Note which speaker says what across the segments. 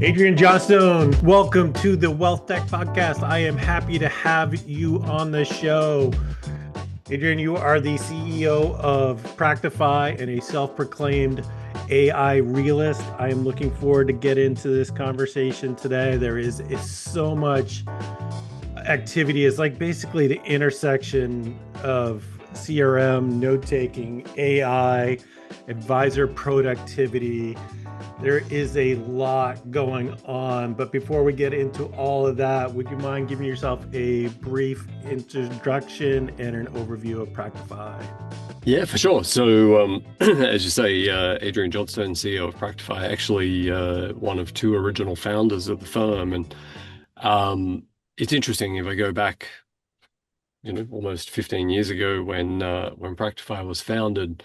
Speaker 1: Adrian Johnstone, welcome to the Wealth Tech Podcast. I am happy to have you on the show. Adrian, you are the CEO of Practifi and a self-proclaimed AI realist. I am looking forward to get into this conversation today. There is so much activity. It's like basically the intersection of CRM, note-taking, AI, advisor productivity. There is a lot going on, but before we get into all of that, would you mind giving yourself a brief introduction and an overview of Practifi?
Speaker 2: Yeah, for sure. So, as you say, Adrian Johnstone, CEO of Practifi, actually one of two original founders of the firm. And it's interesting if I go back, almost 15 years ago when Practifi was founded.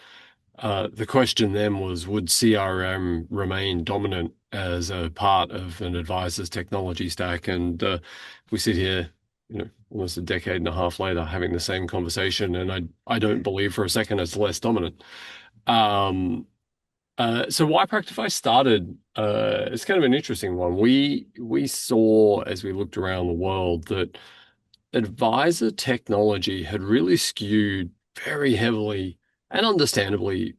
Speaker 2: The question then was, would CRM remain dominant as a part of an advisor's technology stack? And we sit here, almost a decade and a half later, having the same conversation, and I don't believe for a second it's less dominant. So why Practify started, it's kind of an interesting one. We saw as we looked around the world that advisor technology had really skewed very heavily and understandably,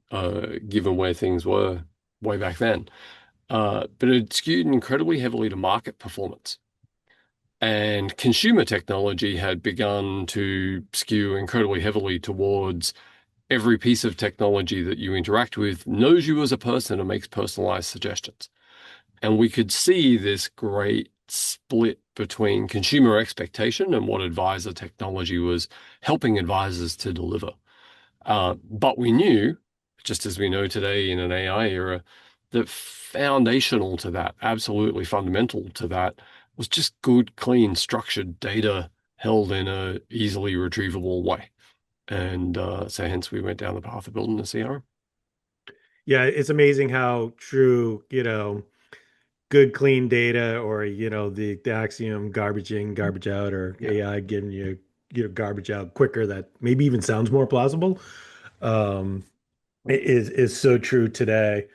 Speaker 2: given where things were way back then. But it skewed incredibly heavily to market performance. And consumer technology had begun to skew incredibly heavily towards every piece of technology that you interact with knows you as a person and makes personalized suggestions. And we could see this great split between consumer expectation and what advisor technology was helping advisors to deliver. But we knew, just as we know today in an AI era, that foundational to that, absolutely fundamental to that, was just good, clean, structured data held in a easily retrievable way. And so hence we went down the path of building the CRM.
Speaker 1: Yeah, it's amazing how true, good clean data, or the axiom garbage in, garbage out, or
Speaker 2: Yeah.
Speaker 1: AI getting you garbage out quicker, that maybe even sounds more plausible. Um, is so true today.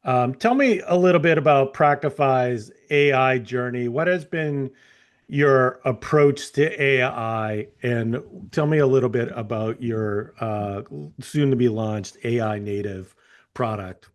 Speaker 1: Tell me a little bit about Practifi's AI journey. What has been your approach to AI? And tell me a little bit about your soon to be launched AI native product.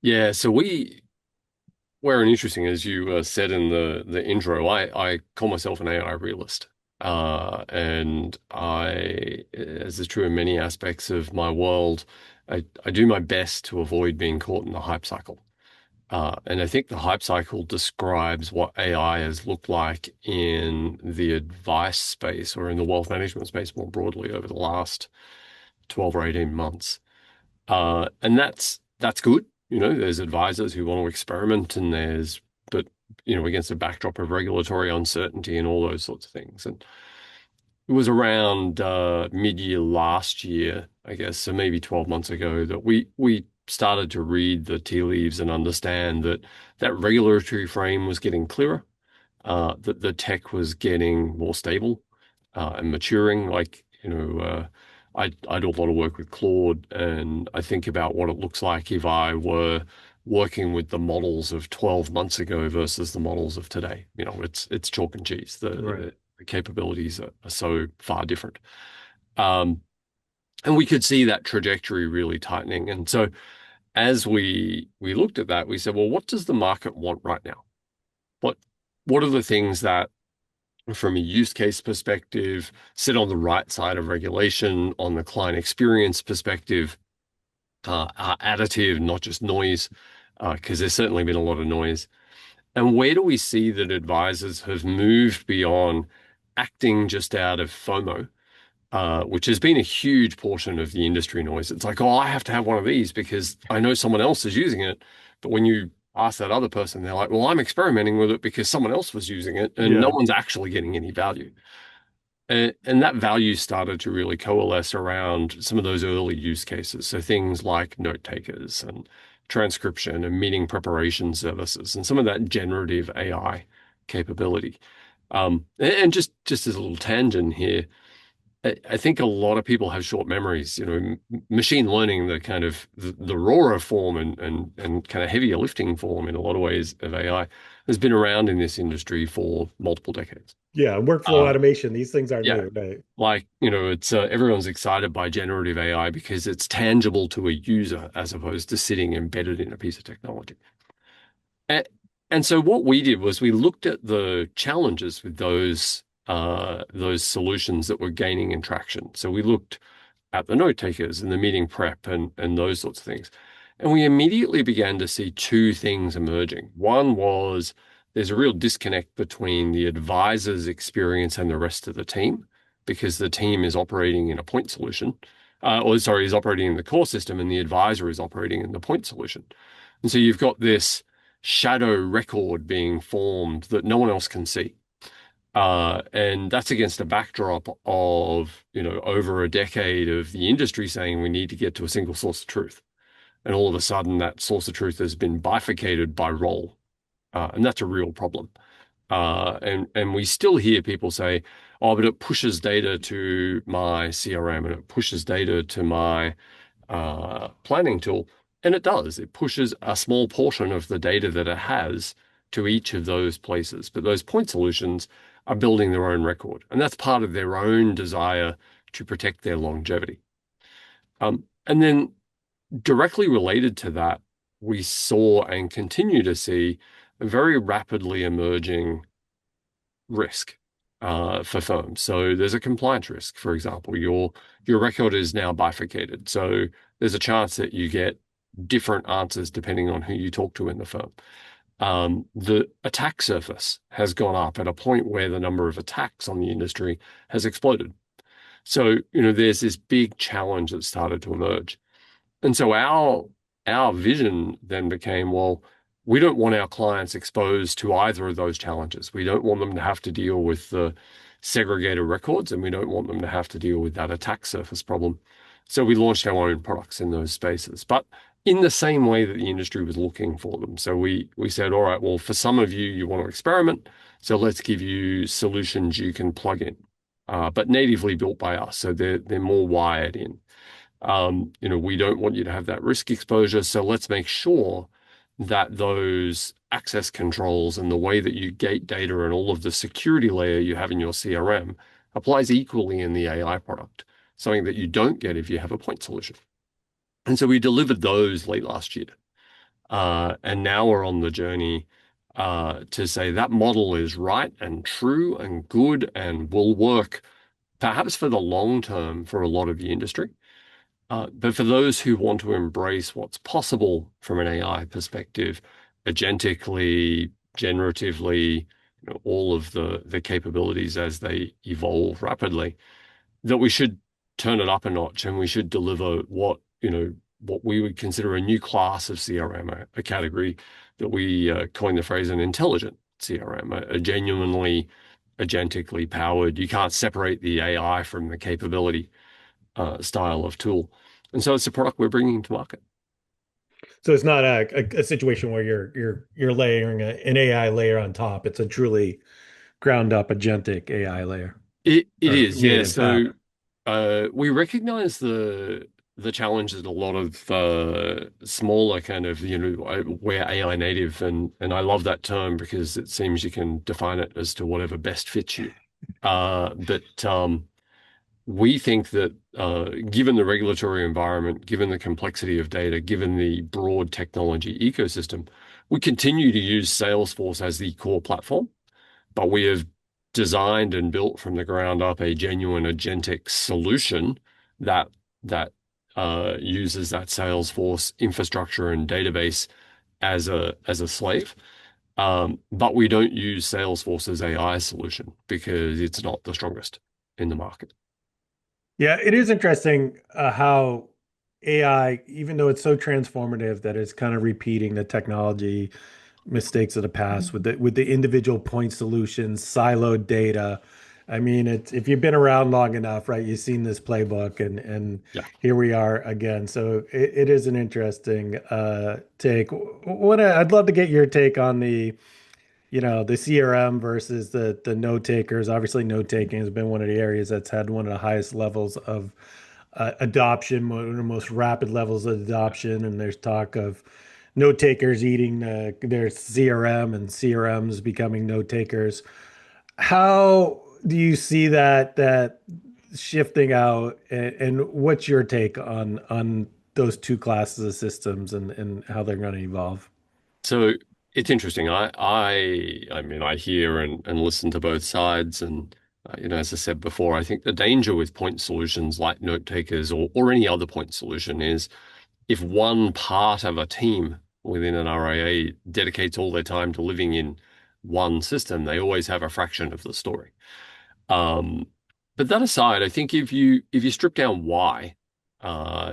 Speaker 2: Yeah, so we're an interesting, as you said in the intro, I call myself an AI realist. And as is true in many aspects of my world, I do my best to avoid being caught in the hype cycle. And I think the hype cycle describes what AI has looked like in the advice space or in the wealth management space more broadly over the last 12 or 18 months. And that's good. There's advisors who want to experiment and but against a backdrop of regulatory uncertainty and all those sorts of things. And it was around mid-year last year, I guess, so maybe 12 months ago, that we started to read the tea leaves and understand that regulatory frame was getting clearer, that the tech was getting more stable and maturing. I do a lot of work with Claude, and I think about what it looks like if I were working with the models of 12 months ago versus the models of today. It's chalk and cheese.
Speaker 1: Right.
Speaker 2: The capabilities are so far different. And we could see that trajectory really tightening. And so as we looked at that, we said, well, what does the market want right now? What what are the things that, from a use case perspective, sit on the right side of regulation, on the client experience perspective, are additive, not just noise, because there's certainly been a lot of noise. And where do we see that advisors have moved beyond acting just out of FOMO, which has been a huge portion of the industry noise? It's like, oh, I have to have one of these because I know someone else is using it. But when you ask that other person, they're like, well, I'm experimenting with it because someone else was using it and no
Speaker 1: Yeah.
Speaker 2: one's actually getting any value. And that value started to really coalesce around some of those early use cases. So things like note takers and transcription and meeting preparation services and some of that generative AI capability. And just as a little tangent here, I think a lot of people have short memories. Machine learning, the kind of the rawer form and kind of heavier lifting form in a lot of ways of AI, has been around in this industry for multiple decades.
Speaker 1: Yeah, workflow
Speaker 2: Uh,
Speaker 1: automation. These things are
Speaker 2: yeah,
Speaker 1: new, right?
Speaker 2: like, it's everyone's excited by generative AI because it's tangible to a user as opposed to sitting embedded in a piece of technology. And, and so what we did was we looked at the challenges with those solutions that were gaining in traction. So we looked at the note takers and the meeting prep and those sorts of things. And we immediately began to see two things emerging. One was there's a real disconnect between the advisor's experience and the rest of the team because the team is operating in a point solution, or sorry, is operating in the core system and the advisor is operating in the point solution. And so you've got this shadow record being formed that no one else can see. And that's against a backdrop of, over a decade of the industry saying we need to get to a single source of truth. And all of a sudden, that source of truth has been bifurcated by role. And that's a real problem. And we still hear people say, oh, but it pushes data to my CRM and it pushes data to my planning tool. And it does. It pushes a small portion of the data that it has to each of those places. But those point solutions are building their own record. And that's part of their own desire to protect their longevity. And then directly related to that, we saw and continue to see a very rapidly emerging risk for firms. So there's a compliance risk, for example. Your record is now bifurcated. So there's a chance that you get different answers depending on who you talk to in the firm. The attack surface has gone up at a point where the number of attacks on the industry has exploded. So, there's this big challenge that started to emerge. And so our vision then became, well, we don't want our clients exposed to either of those challenges. We don't want them to have to deal with the segregated records, and we don't want them to have to deal with that attack surface problem. So we launched our own products in those spaces, but in the same way that the industry was looking for them. So we said, all right, well, for some of you, you want to experiment, so let's give you solutions you can plug in, but natively built by us, so they're more wired in. We don't want you to have that risk exposure. So let's make sure that those access controls and the way that you gate data and all of the security layer you have in your CRM applies equally in the AI product, something that you don't get if you have a point solution. And so we delivered those late last year. And now we're on the journey to say that model is right and true and good and will work perhaps for the long term for a lot of the industry. But for those who want to embrace what's possible from an AI perspective, agentically, generatively, all of the capabilities as they evolve rapidly, that we should turn it up a notch and we should deliver what we would consider a new class of CRM, a category that we coined the phrase an intelligent CRM, a genuinely agentically powered. You can't separate the AI from the capability style of tool. And so it's a product we're bringing to market.
Speaker 1: So it's not a situation where you're layering an AI layer on top. It's a truly ground up agentic AI layer
Speaker 2: It
Speaker 1: or
Speaker 2: is, yeah.
Speaker 1: native app.
Speaker 2: So we recognize the challenge that a lot of smaller kind of, we're AI native, and I love that term because it seems you can define it as to whatever best fits you. But we think that given the regulatory environment, given the complexity of data, given the broad technology ecosystem, we continue to use Salesforce as the core platform, but we have designed and built from the ground up a genuine agentic solution that uses that Salesforce infrastructure and database as a slave. But we don't use Salesforce's AI solution because it's not the strongest in the market.
Speaker 1: Yeah, it is interesting how AI, even though it's so transformative that it's kind of repeating the technology mistakes of the past with the individual point solutions, siloed data. I mean, it's if you've been around long enough, right? You've seen this playbook, and
Speaker 2: Yeah.
Speaker 1: here we are again. So it is an interesting take. I'd love to get your take on the the CRM versus the note takers. Obviously, note taking has been one of the areas that's had one of the highest levels of adoption, one of the most rapid levels of adoption. And there's talk of note takers eating their CRM and CRMs becoming note takers. How do you see that shifting out, and what's your take on those two classes of systems and how they're going to evolve?
Speaker 2: So it's interesting. I mean, I hear and listen to both sides, and as I said before, I think the danger with point solutions like note takers or any other point solution is if one part of a team within an RIA dedicates all their time to living in one system, they always have a fraction of the story. Um, but that aside, I think if you strip down why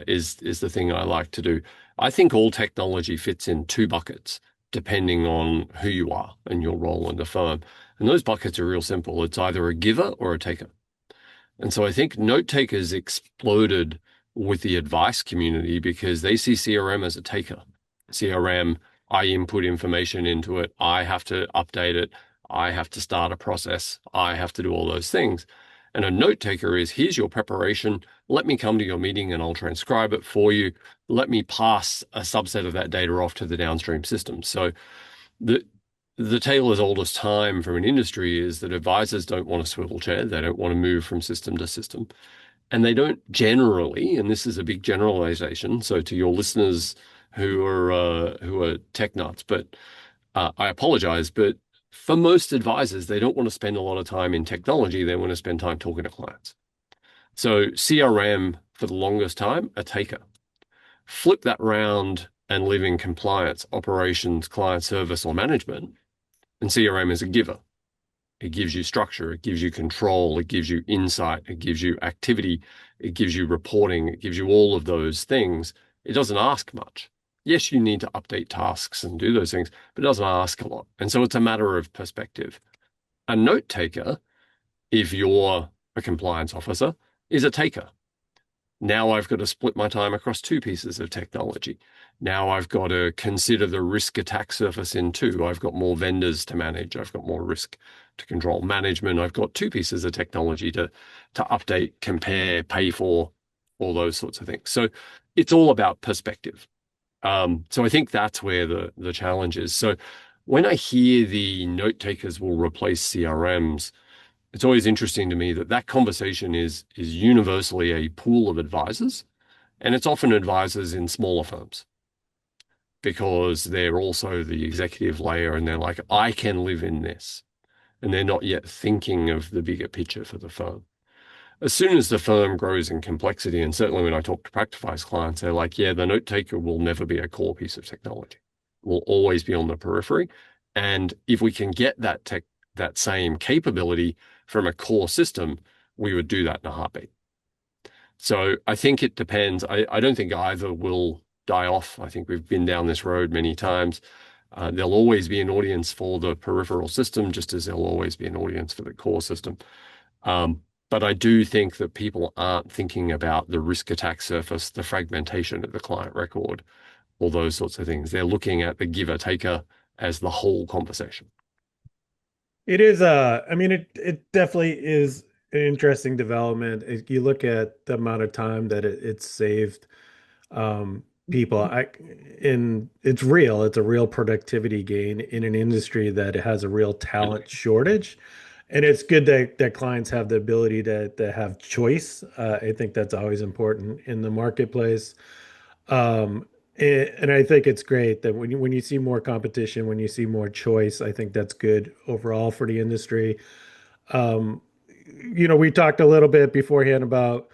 Speaker 2: is the thing I like to do. I think all technology fits in two buckets, depending on who you are and your role in the firm. And those buckets are real simple. It's either a giver or a taker. And so I think note takers exploded with the advice community because they see CRM as a taker. CRM, I input information into it, I have to update it, I have to start a process, I have to do all those things. And a note taker is here's your preparation. Let me come to your meeting and I'll transcribe it for you. Let me pass a subset of that data off to the downstream system. So the the tale as old as time from an industry is that advisors don't want a swivel chair. They don't want to move from system to system. And they don't generally, and this is a big generalization, so to your listeners who are tech nuts, but I apologize, but for most advisors, they don't want to spend a lot of time in technology. They want to spend time talking to clients. So CRM for the longest time, a taker. Flip that round and live in compliance, operations, client service, or management, and CRM is a giver. It gives you structure, it gives you control, it gives you insight, it gives you activity, it gives you reporting, it gives you all of those things. It doesn't ask much. Yes, you need to update tasks and do those things, but it doesn't ask a lot. And so it's a matter of perspective. A note taker, if you're a compliance officer, is a taker. Now I've got to split my time across two pieces of technology. Now I've got to consider the risk attack surface in two. I've got more vendors to manage. I've got more risk to control management. I've got two pieces of technology to update, compare, pay for, all those sorts of things. So it's all about perspective. So I think that's where the challenge is. So when I hear the note takers will replace CRMs, it's always interesting to me that that conversation is universally a pool of advisors, and it's often advisors in smaller firms because they're also the executive layer and they're like, I can live in this. And they're not yet thinking of the bigger picture for the firm. As soon as the firm grows in complexity, and certainly when I talk to Practifi's clients, they're like, yeah, the note taker will never be a core piece of technology. It will always be on the periphery. And if we can get that same capability from a core system, we would do that in a heartbeat. So I think it depends. I don't think either will die off. I think we've been down this road many times. There'll always be an audience for the peripheral system, just as there'll always be an audience for the core system. But I do think that people aren't thinking about the risk attack surface, the fragmentation of the client record, all those sorts of things. They're looking at the giver taker as the whole conversation.
Speaker 1: It is I mean it definitely is an interesting development. You look at the amount of time that it's saved people. It's real. It's a real productivity gain in an industry that has a real talent shortage. And it's good that clients have the ability to have choice. I think that's always important in the marketplace. Um, and I think it's great that when you see more competition, when you see more choice, I think that's good overall for the industry. Um, we talked a little bit beforehand about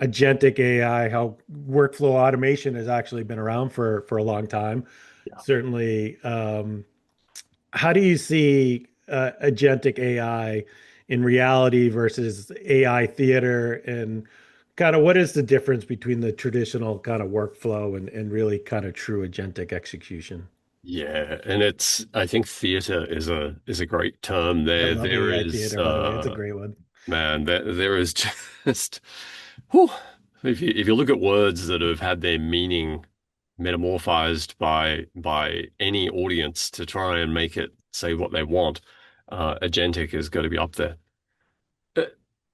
Speaker 1: agentic AI, how workflow automation has actually been around for a long time.
Speaker 2: Yeah.
Speaker 1: Certainly, how do you see agentic AI in reality versus AI theater, and kind of what is the difference between the traditional kind of workflow and really kind of true agentic execution?
Speaker 2: Yeah, and I think theater is a great term
Speaker 1: I
Speaker 2: there.
Speaker 1: love
Speaker 2: There
Speaker 1: AI
Speaker 2: is
Speaker 1: theater, by the way. It's a great one.
Speaker 2: man, there is just whew, if you look at words that have had their meaning metamorphized by any audience to try and make it say what they want, Agentic has got to be up there. Uh,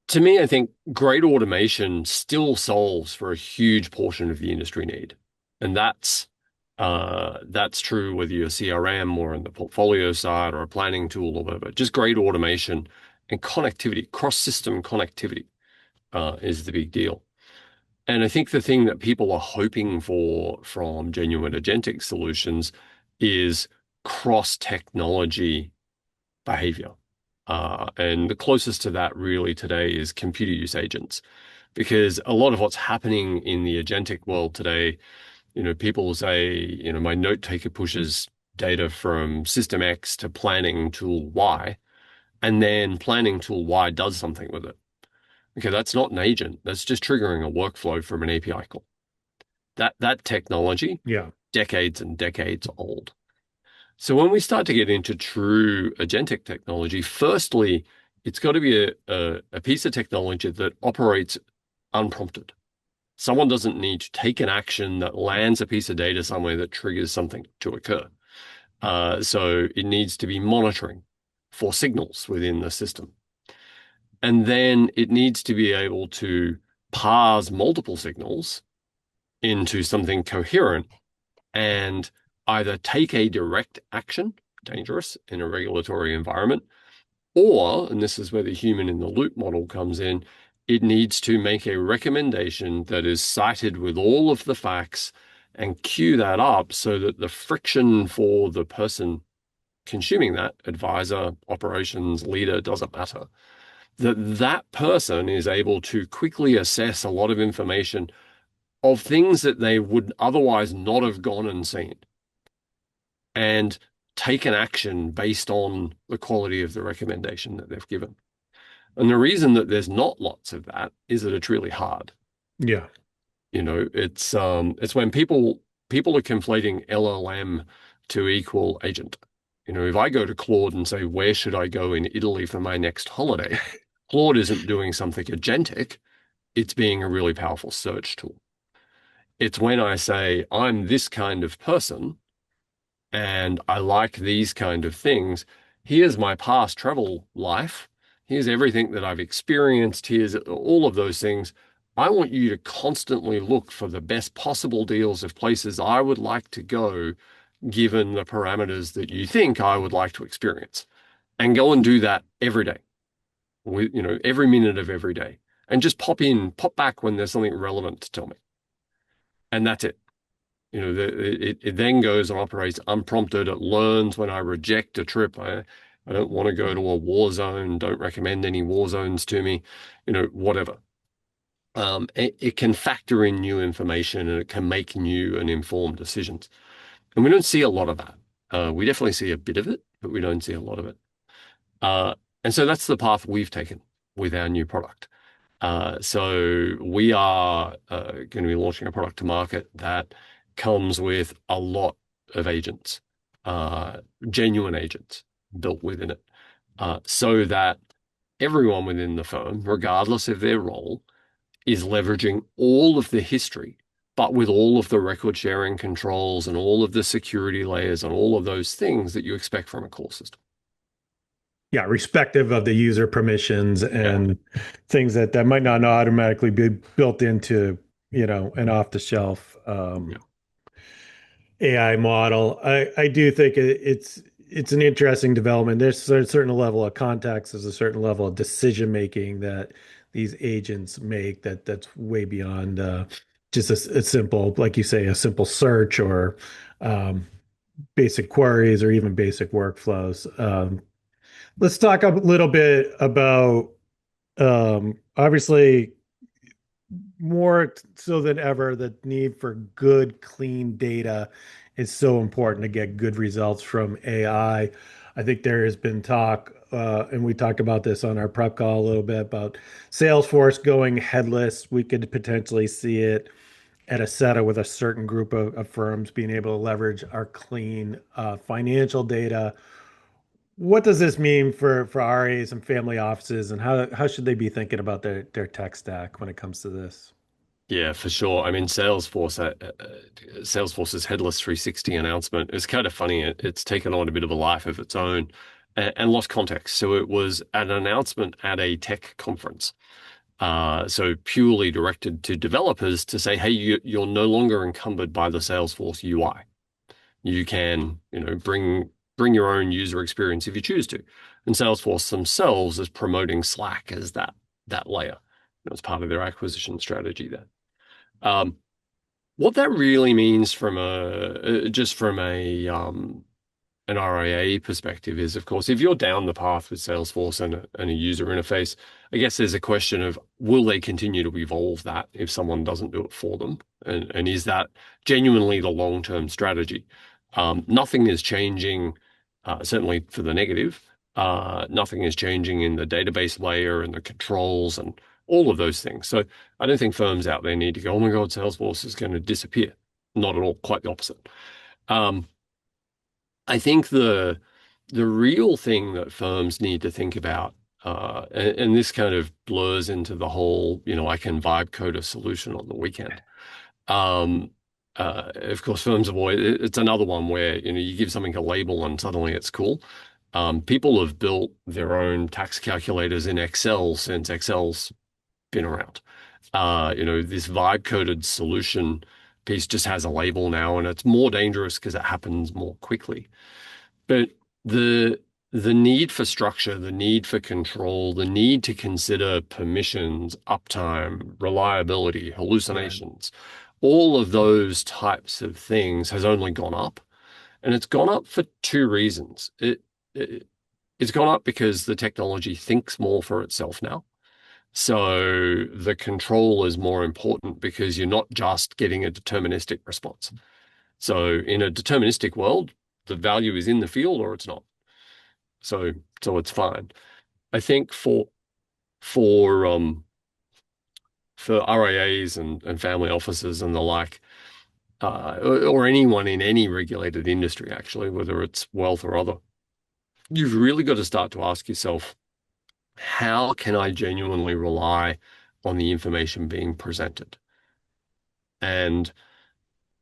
Speaker 2: to me, I think great automation still solves for a huge portion of the industry need, and that's true whether you're CRM or in the portfolio side or a planning tool or whatever. Just great automation and connectivity, cross-system connectivity, is the big deal. And I think the thing that people are hoping for from genuine agentic solutions is cross-technology behavior. And the closest to that really today is computer use agents, because a lot of what's happening in the agentic world today, people will say, my note taker pushes data from system X to planning tool Y, and then planning tool Y does something with it. Okay, that's not an agent. That's just triggering a workflow from an API call. That technology,
Speaker 1: Yeah.
Speaker 2: decades and decades old. So when we start to get into true agentic technology, firstly, it's got to be a piece of technology that operates unprompted. Someone doesn't need to take an action that lands a piece of data somewhere that triggers something to occur. So it needs to be monitoring for signals within the system. And then it needs to be able to parse multiple signals into something coherent and either take a direct action, dangerous in a regulatory environment, or, and this is where the human in the loop model comes in, it needs to make a recommendation that is cited with all of the facts and queue that up so that the friction for the person consuming that, advisor, operations leader, doesn't matter, that person is able to quickly assess a lot of information of things that they would otherwise not have gone and seen and take an action based on the quality of the recommendation that they've given. And the reason that there's not lots of that is that it's really hard.
Speaker 1: Yeah.
Speaker 2: It's when people are conflating LLM to equal agent. If I go to Claude and say, where should I go in Italy for my next holiday? Claude isn't doing something agentic. It's being a really powerful search tool. It's when I say, I'm this kind of person and I like these kind of things. Here's my past travel life. Here's everything that I've experienced. Here's all of those things. I want you to constantly look for the best possible deals of places I would like to go, given the parameters that you think I would like to experience, and go and do that every day, every minute of every day, and just pop back when there's something relevant to tell me. And that's it. It then goes and operates unprompted. It learns when I reject a trip. I don't want to go to a war zone. Don't recommend any war zones to me, whatever. It can factor in new information and it can make new and informed decisions. And we don't see a lot of that. We definitely see a bit of it, but we don't see a lot of it. Uh, and so that's the path we've taken with our new product. So we are going to be launching a product to market that comes with a lot of agents, genuine agents built within it, so that everyone within the firm, regardless of their role, is leveraging all of the history, but with all of the record sharing controls and all of the security layers and all of those things that you expect from a core system.
Speaker 1: Yeah, respective of the user permissions
Speaker 2: Yeah.
Speaker 1: and things that might not automatically be built into, an off-the-shelf
Speaker 2: Yeah.
Speaker 1: AI model. I do think it's an interesting development. There's a certain level of context, there's a certain level of decision making that these agents make that's way beyond just a simple, like you say, a simple search or um, basic queries or even basic workflows. Let's talk a little bit about obviously more so than ever, the need for good, clean data is so important to get good results from AI. I think there has been talk, and we talked about this on our prep call a little bit about Salesforce going headless. We could potentially see it at a SETA with a certain group of firms being able to leverage our clean financial data. What does this mean for RAs and family offices, and how should they be thinking about their tech stack when it comes to this?
Speaker 2: Yeah, for sure. I mean, Salesforce's Headless 360 announcement is kind of funny. It's taken on a bit of a life of its own and lost context. So it was an announcement at a tech conference. So purely directed to developers to say, hey, you're no longer encumbered by the Salesforce UI. You can, bring your own user experience if you choose to. And Salesforce themselves is promoting Slack as that layer. As part of their acquisition strategy there. Um, what that really means from a just from a an RIA perspective is, of course, if you're down the path with Salesforce and a user interface, I guess there's a question of will they continue to evolve that if someone doesn't do it for them? And is that genuinely the long-term strategy? Nothing is changing, certainly for the negative. Nothing is changing in the database layer and the controls and all of those things. So I don't think firms out there need to go, oh my God, Salesforce is going to disappear. Not at all, quite the opposite. Um, I think the real thing that firms need to think about, and this kind of blurs into the whole, I can vibe code a solution on the weekend. Um, of course, firms avoid it's another one where you give something a label and suddenly it's cool. People have built their own tax calculators in Excel since Excel's been around. This vibe coded solution piece just has a label now, and it's more dangerous because it happens more quickly. But the the need for structure, the need for control, the need to consider permissions, uptime, reliability,
Speaker 1: Right.
Speaker 2: hallucinations, all of those types of things has only gone up. And it's gone up for two reasons. It it's gone up because the technology thinks more for itself now. So the control is more important because you're not just getting a deterministic response. So in a deterministic world, the value is in the field or it's not. So so it's fine. I think for um for RIAs and family offices and the like, or anyone in any regulated industry actually, whether it's wealth or other, you've really got to start to ask yourself, how can I genuinely rely on the information being presented? And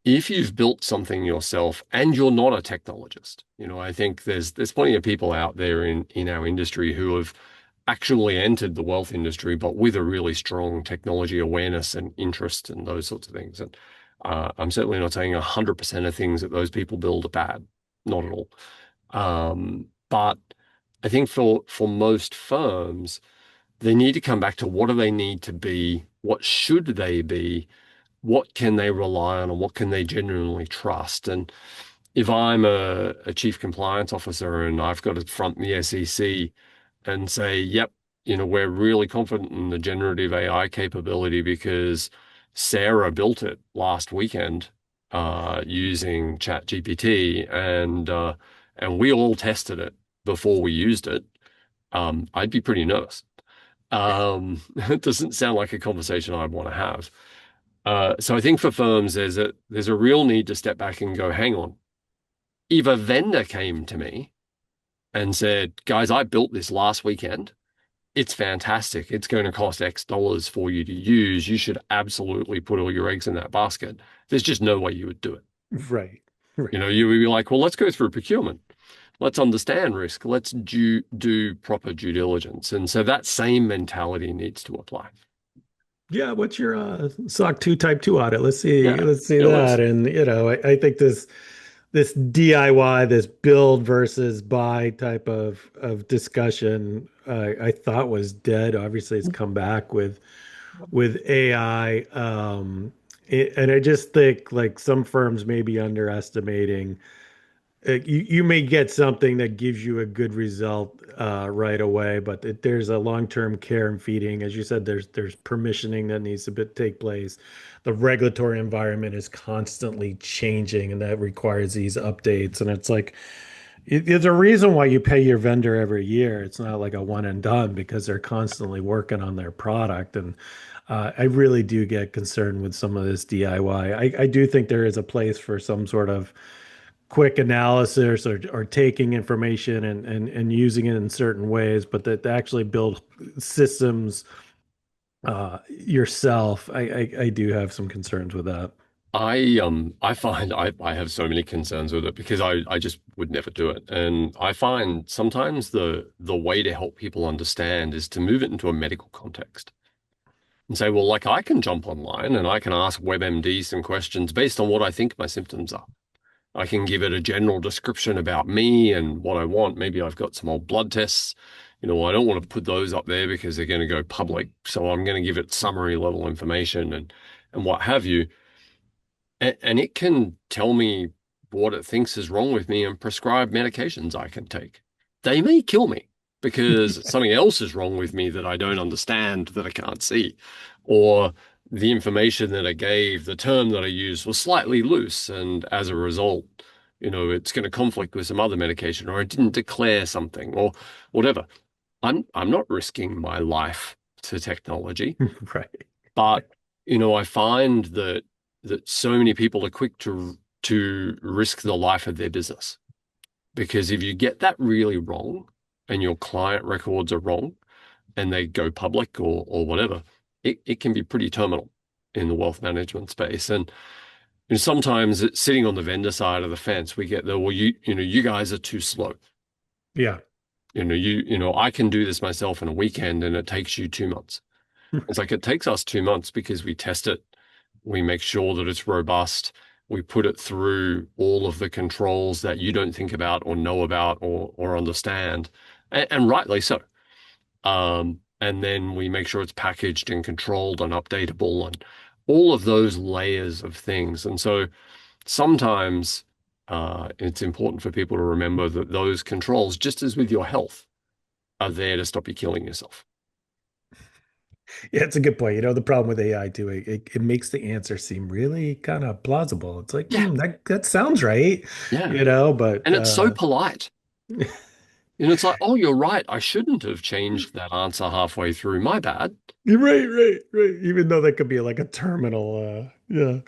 Speaker 2: if you've built something yourself and you're not a technologist, I think there's plenty of people out there in our industry who have actually entered the wealth industry, but with a really strong technology awareness and interest and those sorts of things. And I'm certainly not saying 100% of things that those people build are bad, not at all. But I think for most firms, they need to come back to what do they need to be, what should they be, what can they rely on, and what can they genuinely trust. And if I'm a chief compliance officer and I've got to front the SEC and say, yep, we're really confident in the generative AI capability because Sarah built it last weekend using ChatGPT and we all tested it before we used it, I'd be pretty nervous. It doesn't sound like a conversation I'd want to have. So I think for firms, there's a real need to step back and go, hang on. If a vendor came to me and said, guys, I built this last weekend. It's fantastic. It's going to cost X dollars for you to use. You should absolutely put all your eggs in that basket. There's just no way you would do it.
Speaker 1: Right. Right.
Speaker 2: You would be like, well, let's go through procurement. Let's understand risk. Let's do proper due diligence. And so that same mentality needs to apply.
Speaker 1: Yeah, what's your SOC 2 type 2 audit? Let's see.
Speaker 2: Yeah,
Speaker 1: Let's see
Speaker 2: it
Speaker 1: that.
Speaker 2: was.
Speaker 1: And I think this DIY, this build versus buy type of discussion, I thought was dead. Obviously, it's come back with AI. And I just think like some firms may be underestimating. You may get something that gives you a good result right away, but there's a long-term care and feeding. As you said, there's permissioning that needs to take place. The regulatory environment is constantly changing, and that requires these updates. And it's like there's a reason why you pay your vendor every year. It's not like a one and done because they're constantly working on their product. And I really do get concerned with some of this DIY. I do think there is a place for some sort of quick analysis or taking information and using it in certain ways, but that to actually build systems yourself. I do have some concerns with that.
Speaker 2: I find I have so many concerns with it because I just would never do it. And I find sometimes the way to help people understand is to move it into a medical context and say, well, like I can jump online and I can ask WebMD some questions based on what I think my symptoms are. I can give it a general description about me and what I want. Maybe I've got some old blood tests. I don't want to put those up there because they're going to go public. So I'm going to give it summary level information and what have you. And it can tell me what it thinks is wrong with me and prescribe medications I can take. They may kill me because something else is wrong with me that I don't understand, that I can't see. Or the information that I gave, the term that I used was slightly loose. And as a result, it's going to conflict with some other medication, or I didn't declare something or whatever. I'm not risking my life to technology.
Speaker 1: Right.
Speaker 2: But I find that so many people are quick to risk the life of their business. Because if you get that really wrong and your client records are wrong and they go public or whatever, it can be pretty terminal in the wealth management space. And sometimes it's sitting on the vendor side of the fence, we get the, well, you guys are too slow.
Speaker 1: Yeah.
Speaker 2: I can do this myself in a weekend and it takes you 2 months. It's like it takes us 2 months because we test it, we make sure that it's robust, we put it through all of the controls that you don't think about or know about or understand, and rightly so. And then we make sure it's packaged and controlled and updatable and all of those layers of things. And so sometimes it's important for people to remember that those controls, just as with your health, are there to stop you killing yourself.
Speaker 1: Yeah, it's a good point. The problem with AI too, it makes the answer seem really kind of plausible. It's like,
Speaker 2: Yeah,
Speaker 1: that sounds right,
Speaker 2: yeah.
Speaker 1: but
Speaker 2: And it's so polite. It's like, oh, you're right. I shouldn't have changed that answer halfway through. My bad.
Speaker 1: you're right, right, right. Even though that could be like a terminal, yeah,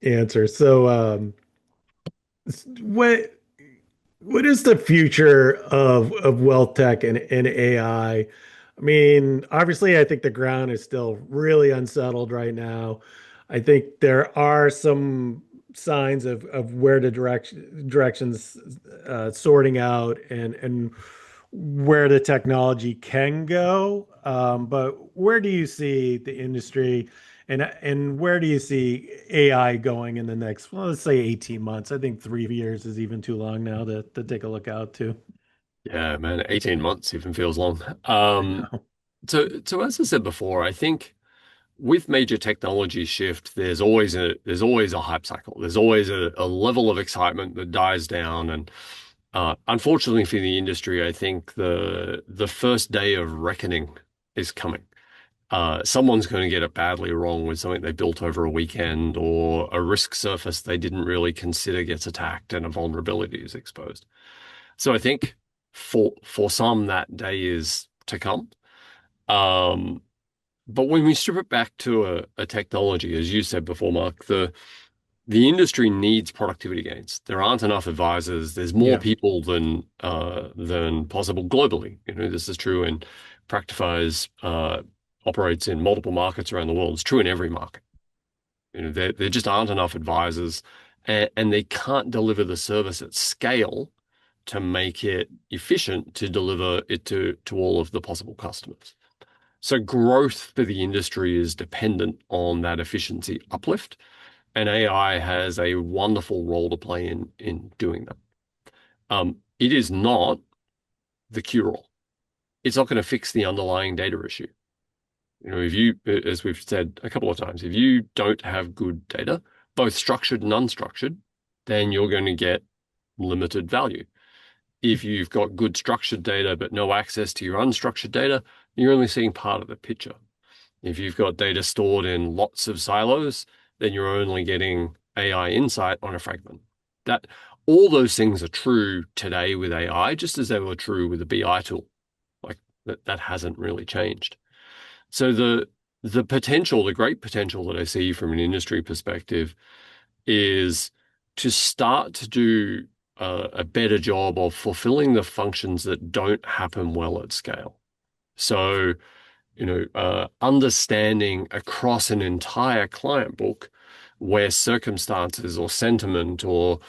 Speaker 1: answer. So, what what is the future of wealth tech and AI? I mean, obviously, I think the ground is still really unsettled right now. I think there are some signs of where the directions sorting out and where the technology can go. But where do you see the industry and where do you see AI going in the next, well, let's say 18 months? I think 3 years is even too long now to take a look out to.
Speaker 2: Yeah, man, 18 months even feels long.
Speaker 1: I know.
Speaker 2: So as I said before, I think with major technology shift, there's always a hype cycle. There's always a level of excitement that dies down. And unfortunately for the industry, I think the first day of reckoning is coming. Someone's going to get it badly wrong with something they built over a weekend, or a risk surface they didn't really consider gets attacked and a vulnerability is exposed. So I think for some that day is to come. Um, but when we strip it back to a technology, as you said before, Mark, the industry needs productivity gains. There aren't enough advisors. There's more
Speaker 1: Yeah.
Speaker 2: people than possible globally. This is true in Practifi's operates in multiple markets around the world. It's true in every market. There just aren't enough advisors, and they can't deliver the service at scale to make it efficient to deliver it to all of the possible customers. So growth for the industry is dependent on that efficiency uplift, and AI has a wonderful role to play in doing that. It is not the cure-all. It's not going to fix the underlying data issue. If you, as we've said a couple of times, if you don't have good data, both structured and unstructured, then you're going to get limited value. If you've got good structured data but no access to your unstructured data, you're only seeing part of the picture. If you've got data stored in lots of silos, then you're only getting AI insight on a fragment. That all those things are true today with AI, just as they were true with the BI tool. Like that hasn't really changed. So the potential, the great potential that I see from an industry perspective is to start to do a better job of fulfilling the functions that don't happen well at scale. So understanding across an entire client book where circumstances or sentiment or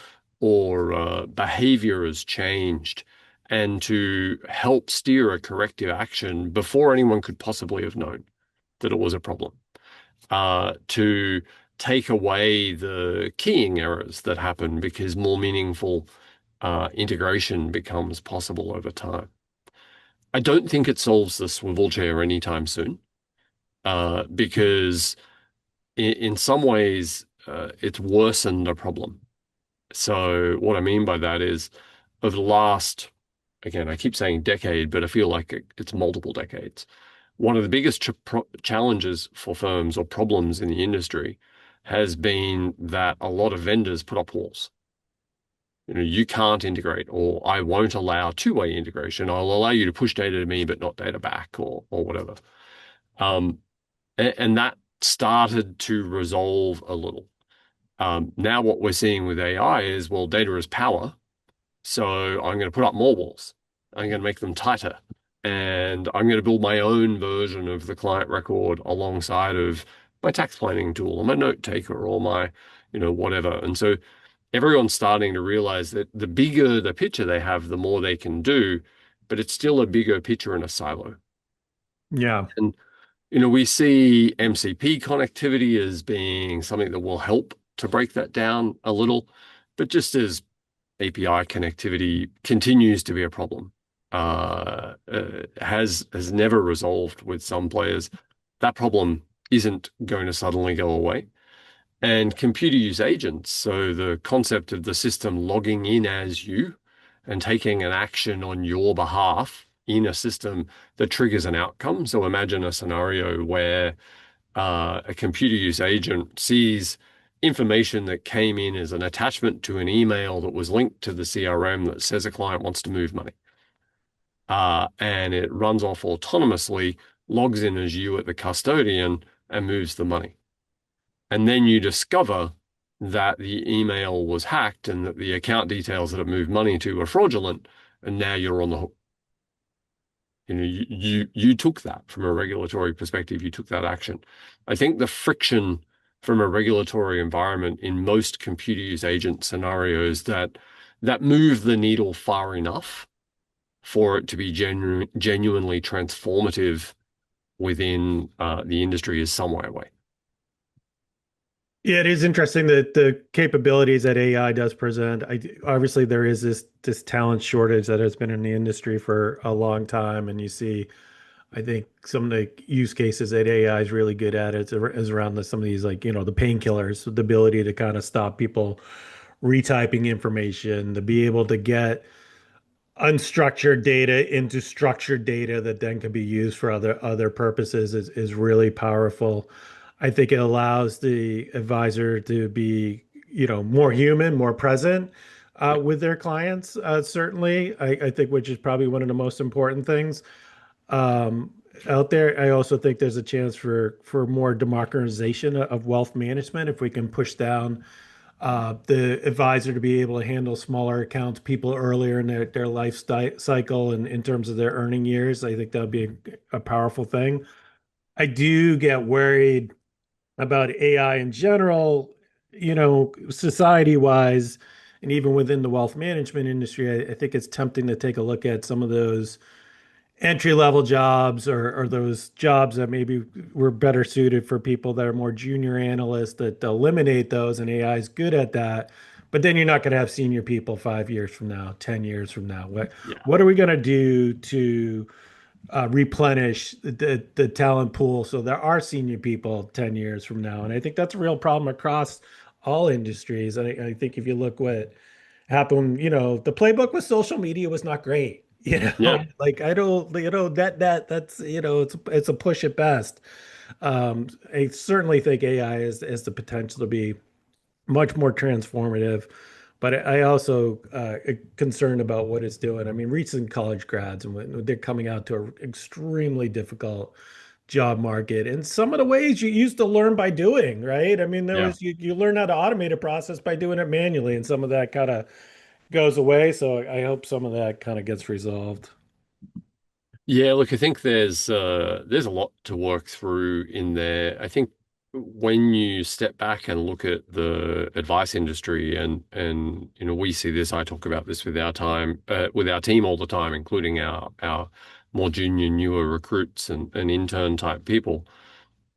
Speaker 2: behavior has changed, and to help steer a corrective action before anyone could possibly have known that it was a problem. To take away the keying errors that happen because more meaningful integration becomes possible over time. I don't think it solves the swivel chair anytime soon, because in some ways it's worsened a problem. So what I mean by that is, over the last, again, I keep saying decade, but I feel like it's multiple decades. One of the biggest challenges for firms or problems in the industry has been that a lot of vendors put up walls. You can't integrate, or I won't allow two-way integration. I'll allow you to push data to me, but not data back, or whatever. Um, and that started to resolve a little. Now what we're seeing with AI is, well, data is power. So I'm going to put up more walls. I'm going to make them tighter. And I'm going to build my own version of the client record alongside of my tax planning tool or my note taker or my, whatever. And so everyone's starting to realize that the bigger the picture they have, the more they can do, but it's still a bigger picture in a silo.
Speaker 1: Yeah.
Speaker 2: And we see MCP connectivity as being something that will help to break that down a little, but just as API connectivity continues to be a problem, has never resolved with some players. That problem isn't going to suddenly go away. And computer use agents, so the concept of the system logging in as you and taking an action on your behalf in a system that triggers an outcome. So imagine a scenario where a computer use agent sees information that came in as an attachment to an email that was linked to the CRM that says a client wants to move money. And it runs off autonomously, logs in as you at the custodian, and moves the money. And then you discover that the email was hacked and that the account details that it moved money to were fraudulent, and now you're on the hook. You took that from a regulatory perspective, you took that action. I think the friction from a regulatory environment in most computer use agent scenarios that move the needle far enough for it to be genuinely transformative within the industry is some way away.
Speaker 1: Yeah, it is interesting that the capabilities that AI does present. Obviously there is this talent shortage that has been in the industry for a long time, and you see, I think some of the use cases that AI is really good at is around some of these, like, the painkillers, the ability to kind of stop people retyping information, to be able to get unstructured data into structured data that then can be used for other purposes is really powerful. I think it allows the advisor to be, more human, more present
Speaker 2: Yeah,
Speaker 1: with their clients. Certainly, I think, which is probably one of the most important things um, out there. I also think there's a chance for more democratization of wealth management if we can push down the advisor to be able to handle smaller accounts, people earlier in their life cycle and in terms of their earning years. I think that would be a powerful thing. I do get worried about AI in general, society wise, and even within the wealth management industry. I think it's tempting to take a look at some of those entry level jobs, or those jobs that maybe were better suited for people that are more junior analysts, that eliminate those, and AI is good at that. But then you're not going to have senior people 5 years from now, 10 years from now. What
Speaker 2: yeah,
Speaker 1: what are we going to do to replenish the talent pool so there are senior people 10 years from now? And I think that's a real problem across all industries. I think if you look what happened, the playbook with social media was not great.
Speaker 2: yeah,
Speaker 1: Like, I don't, that's, it's a push at best. I certainly think AI has the potential to be much more transformative, but I also concerned about what it's doing. I mean, recent college grads, and they're coming out to an extremely difficult job market, and some of the ways you used to learn by doing, right? I mean, there
Speaker 2: yeah.
Speaker 1: was you learn how to automate a process by doing it manually, and some of that kind of goes away. So I hope some of that kind of gets resolved.
Speaker 2: Yeah, look, I think there's a lot to work through in there. I think when you step back and look at the advice industry and we see this, I talk about this with with our team all the time, including our more junior, newer recruits and intern type people,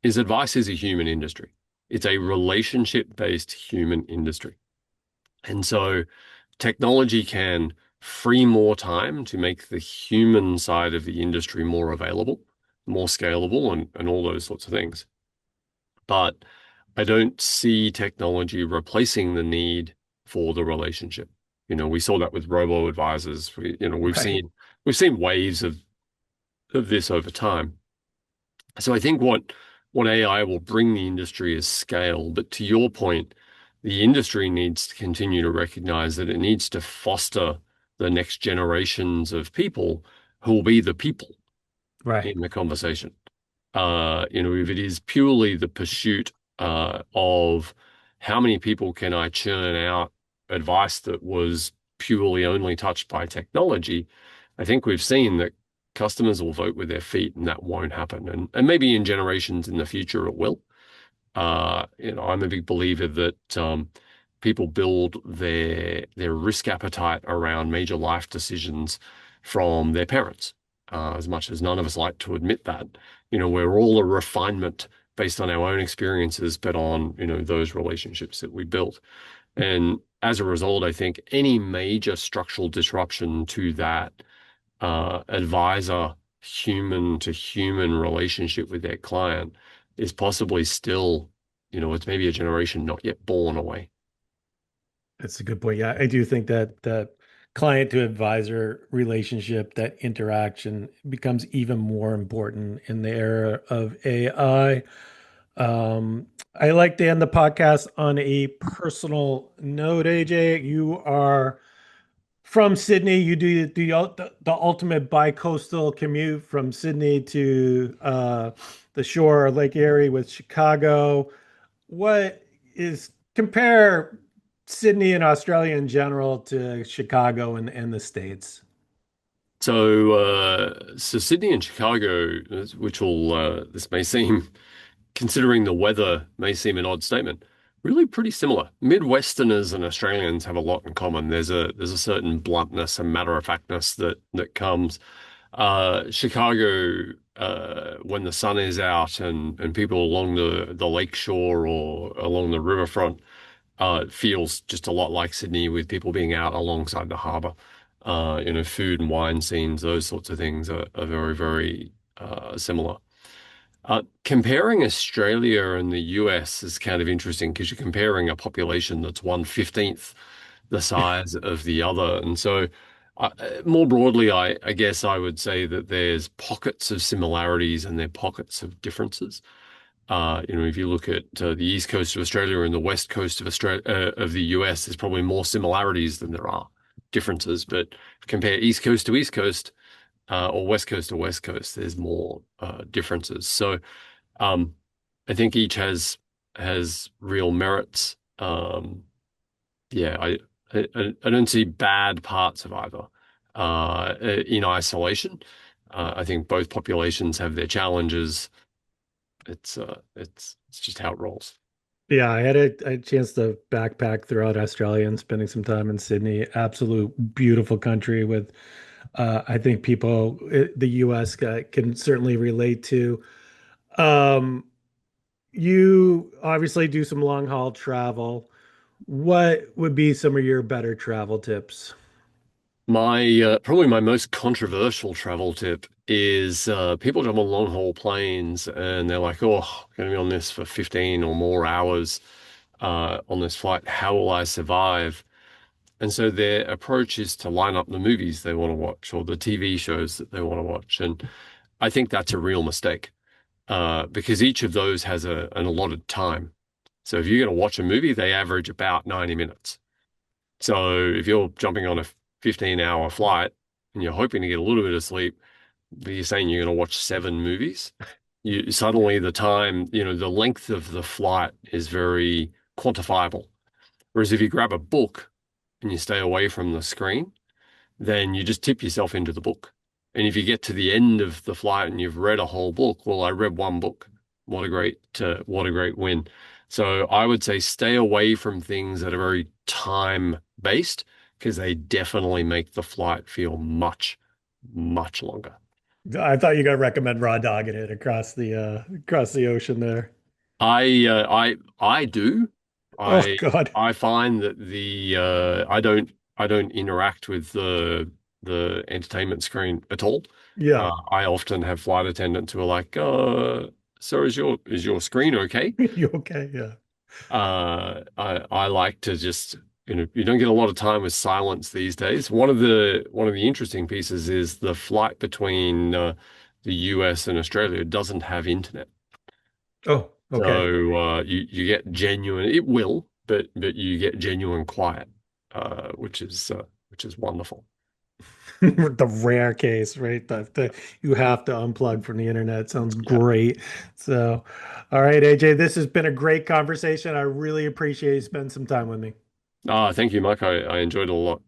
Speaker 2: is advice is a human industry. It's a relationship-based human industry. And so technology can free more time to make the human side of the industry more available, more scalable, and all those sorts of things. But I don't see technology replacing the need for the relationship. We saw that with robo advisors. We've
Speaker 1: Right.
Speaker 2: seen waves of this over time. So I think what AI will bring the industry is scale. But to your point, the industry needs to continue to recognize that it needs to foster the next generations of people who will be the people
Speaker 1: Right.
Speaker 2: in the conversation. If it is purely the pursuit of how many people can I churn out advice that was purely only touched by technology, I think we've seen that customers will vote with their feet and that won't happen. And maybe in generations in the future it will. I'm a big believer that people build their risk appetite around major life decisions from their parents. As much as none of us like to admit that, we're all a refinement based on our own experiences, but on, those relationships that we built. And as a result, I think any major structural disruption to that advisor human to human relationship with their client is possibly still, it's maybe a generation not yet born away.
Speaker 1: That's a good point. Yeah, I do think that client to advisor relationship, that interaction becomes even more important in the era of AI. I like to end the podcast on a personal note, AJ. You are from Sydney. You do the ultimate bi-coastal commute from Sydney to the shore Lake Erie with Chicago. What is compare Sydney and Australia in general to Chicago and the States?
Speaker 2: So Sydney and Chicago, this may seem, considering the weather, may seem an odd statement. Really pretty similar. Midwesterners and Australians have a lot in common. There's a certain bluntness and matter-of-factness that comes. Chicago, when the sun is out and people along the lake shore or along the riverfront, it feels just a lot like Sydney with people being out alongside the harbour. Food and wine scenes, those sorts of things are very, very similar. Comparing Australia and the US is kind of interesting because you're comparing a population that's 1/15 the size of the other. And so, more broadly, I guess I would say that there's pockets of similarities and there are pockets of differences. If you look at the east coast of Australia and the west coast of of the US, there's probably more similarities than there are differences. But compare east coast to east coast, or west coast to west coast, there's more differences. So um, I think each has real merits. Yeah, I don't see bad parts of either in isolation. I think both populations have their challenges. It's just how it rolls.
Speaker 1: Yeah, I had a chance to backpack throughout Australia and spending some time in Sydney. Absolute beautiful country with, I think people, the US can certainly relate to. Um, you obviously do some long haul travel. What would be some of your better travel tips?
Speaker 2: My probably my most controversial travel tip is people jump on long haul planes and they're like, "Oh, going to be on this for 15 or more hours on this flight. How will I survive?" And so their approach is to line up the movies they want to watch or the TV shows that they want to watch. And I think that's a real mistake because each of those has an allotted time. So if you're going to watch a movie, they average about 90 minutes. So if you're jumping on a 15-hour flight and you're hoping to get a little bit of sleep, but you're saying you're going to watch 7 movies, you suddenly the time, the length of the flight is very quantifiable. Whereas if you grab a book and you stay away from the screen, then you just tip yourself into the book. And if you get to the end of the flight and you've read a whole book, well, I read one book. What a great win. So I would say stay away from things that are very time based because they definitely make the flight feel much, much longer.
Speaker 1: I thought you got to recommend raw dogging it across the ocean there.
Speaker 2: I do.
Speaker 1: Oh
Speaker 2: I
Speaker 1: God.
Speaker 2: I find that I don't interact with the entertainment screen at all.
Speaker 1: Yeah.
Speaker 2: I often have flight attendants who are like, so is your screen okay?"
Speaker 1: You okay? Yeah.
Speaker 2: I like to just, you don't get a lot of time with silence these days. One of the interesting pieces is the flight between the US and Australia doesn't have internet.
Speaker 1: Oh, okay.
Speaker 2: So you get genuine. It will, but you get genuine quiet, which is wonderful.
Speaker 1: The rare case, right? You have to unplug from the internet. Sounds
Speaker 2: Yeah.
Speaker 1: great. So, all right, AJ, this has been a great conversation. I really appreciate you spending some time with me.
Speaker 2: Thank you, Mike. I enjoyed it a lot.